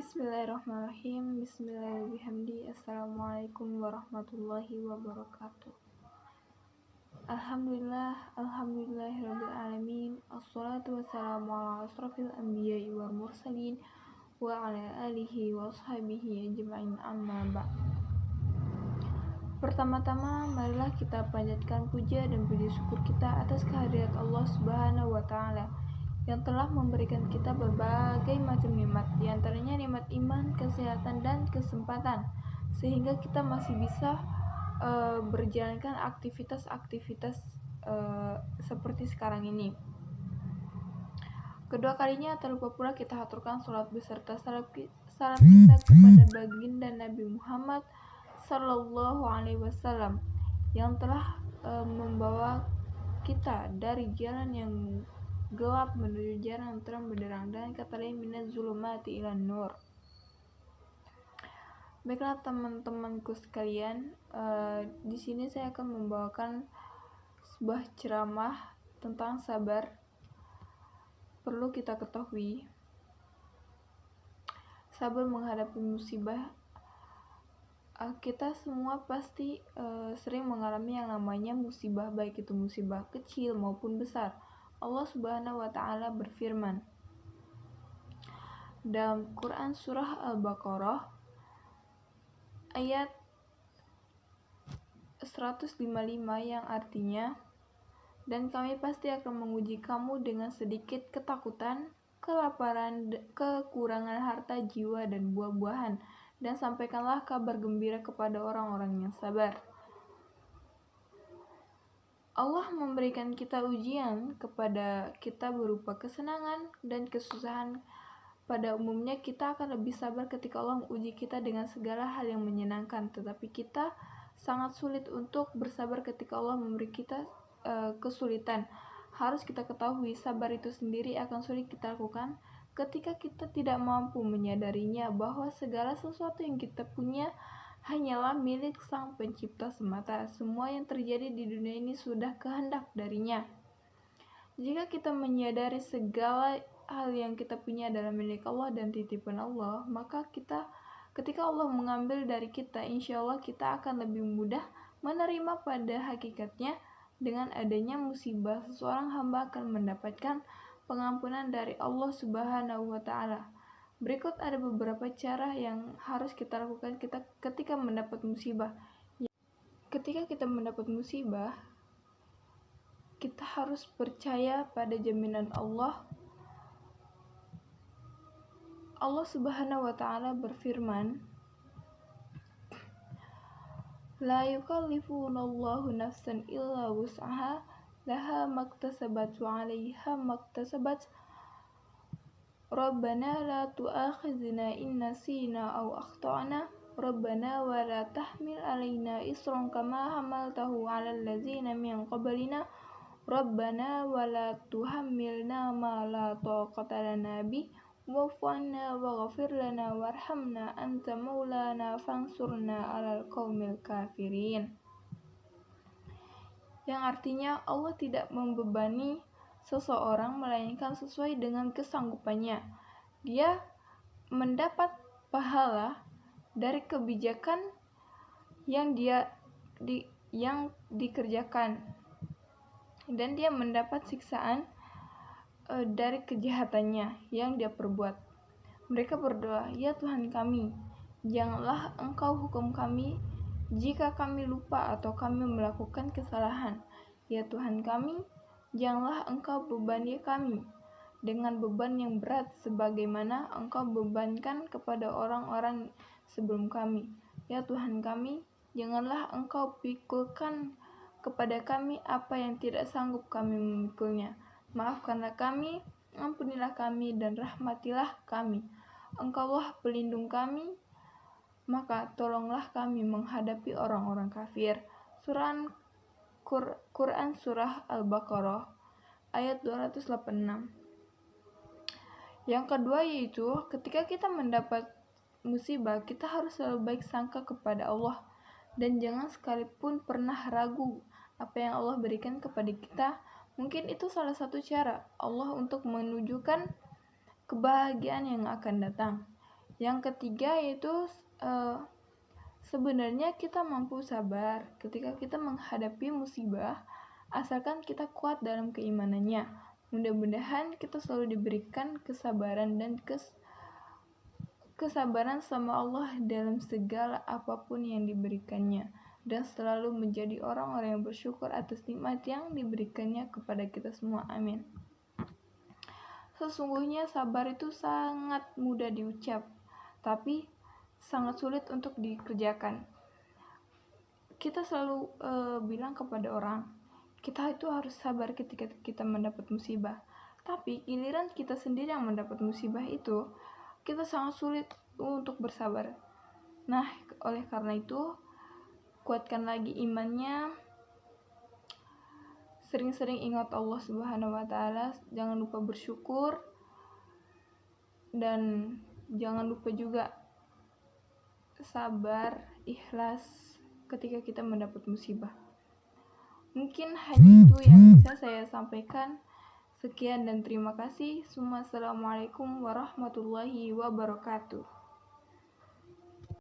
Bismillahirrahmanirrahim. Bismillahirrahmanirrahim. Assalamualaikum warahmatullahi wabarakatuh. Alhamdulillahirabbil alamin. Assalatu wassalamu ala asrofil anbiya'i wal mursalin wa ala alihi wa ashabihi ajma'in, amma ba'd. Pertama-tama, marilah kita panjatkan puja dan puji syukur kita atas kehadirat Allah Subhanahu wa Ta'ala yang telah memberikan kita berbagai macam nikmat, diantaranya nikmat iman, kesehatan, dan kesempatan, sehingga kita masih bisa berjalankan aktivitas-aktivitas seperti sekarang ini. Kedua kalinya, tak lupa pula kita haturkan salat beserta salam kita kepada baginda Nabi Muhammad Sallallahu Alaihi Wasallam yang telah membawa kita dari jalan yang gelap menuju jalan yang terang benderang, dan kata lain minaz zulumati ilan nur. Baiklah teman-temanku sekalian, di sini saya akan membawakan sebuah ceramah tentang sabar. Perlu kita ketahui, sabar menghadapi musibah. Kita semua pasti sering mengalami yang namanya musibah, baik itu musibah kecil maupun besar. Allah Subhanahu wa Ta'ala berfirman dalam Quran surah Al-Baqarah ayat 155 yang artinya, dan kami pasti akan menguji kamu dengan sedikit ketakutan, kelaparan, kekurangan harta, jiwa, dan buah-buahan, dan sampaikanlah kabar gembira kepada orang-orang yang sabar. Allah memberikan kita ujian kepada kita berupa kesenangan dan kesusahan. Pada umumnya kita akan lebih sabar ketika Allah menguji kita dengan segala hal yang menyenangkan, tetapi kita sangat sulit untuk bersabar ketika Allah memberi kita kesulitan. Harus kita ketahui, sabar itu sendiri akan sulit kita lakukan ketika kita tidak mampu menyadarinya bahwa segala sesuatu yang kita punya hanyalah milik Sang Pencipta semata. Semua yang terjadi di dunia ini sudah kehendak darinya. Jika kita menyadari segala hal yang kita punya adalah milik Allah dan titipan Allah, maka ketika Allah mengambil dari kita, insya Allah kita akan lebih mudah menerima pada hakikatnya. Dengan adanya musibah, seseorang hamba akan mendapatkan pengampunan dari Allah Subhanahu wa Ta'ala. Berikut ada beberapa cara yang harus kita lakukan ketika mendapat musibah. Ketika kita mendapat musibah, kita harus percaya pada jaminan Allah. Allah Subhanahu wa Ta'ala berfirman, la yukallifullahu nafsan illa wus'aha laha maktasabat wa 'alaiha maktasabat. Rabbana la tu'akhizna in nasina aw akhtana. Rabbana wa la tahmil alaina isran kama hamaltahu 'alal ladzina min qablina. Rabbana wa la tuhammilna ma la taqata lana bih wa'fu 'anna waghfir lana warhamna anta maulana fansurna 'alal qaumil kafirin. Yang artinya Allah tidak membebani seseorang melainkan sesuai dengan kesanggupannya. Dia mendapat pahala dari kebijakan yang dikerjakan, dan dia mendapat siksaan dari kejahatannya yang dia perbuat. Mereka berdoa, ya Tuhan kami, janganlah Engkau hukum kami jika kami lupa atau kami melakukan kesalahan. Ya Tuhan kami, janganlah Engkau bebani kami dengan beban yang berat sebagaimana Engkau bebankan kepada orang-orang sebelum kami. Ya Tuhan kami, janganlah Engkau pikulkan kepada kami apa yang tidak sanggup kami memikulnya. Maafkanlah kami, ampunilah kami, dan rahmatilah kami. Engkaulah pelindung kami, maka tolonglah kami menghadapi orang-orang kafir. Quran Surah Al-Baqarah ayat 286. Yang kedua yaitu, ketika kita mendapat musibah, kita harus selalu baik sangka kepada Allah, dan jangan sekalipun pernah ragu apa yang Allah berikan kepada kita. Mungkin itu salah satu cara Allah untuk menunjukkan kebahagiaan yang akan datang. Yang ketiga yaitu sebenarnya kita mampu sabar ketika kita menghadapi musibah, asalkan kita kuat dalam keimanannya. Mudah-mudahan kita selalu diberikan kesabaran dan kesabaran sama Allah dalam segala apapun yang diberikannya, dan selalu menjadi orang-orang yang bersyukur atas nikmat yang diberikannya kepada kita semua. Amin. Sesungguhnya sabar itu sangat mudah diucap, tapi sangat sulit untuk dikerjakan. Kita selalu bilang kepada orang, kita itu harus sabar ketika kita mendapat musibah. Tapi giliran kita sendiri yang mendapat musibah itu, kita sangat sulit untuk bersabar. Nah, oleh karena itu, kuatkan lagi imannya. Sering-sering ingat Allah Subhanahu wa Ta'ala, jangan lupa bersyukur, dan jangan lupa juga sabar, ikhlas ketika kita mendapat musibah. Mungkin hanya itu yang bisa saya sampaikan. Sekian dan terima kasih. Assalamualaikum warahmatullahi wabarakatuh.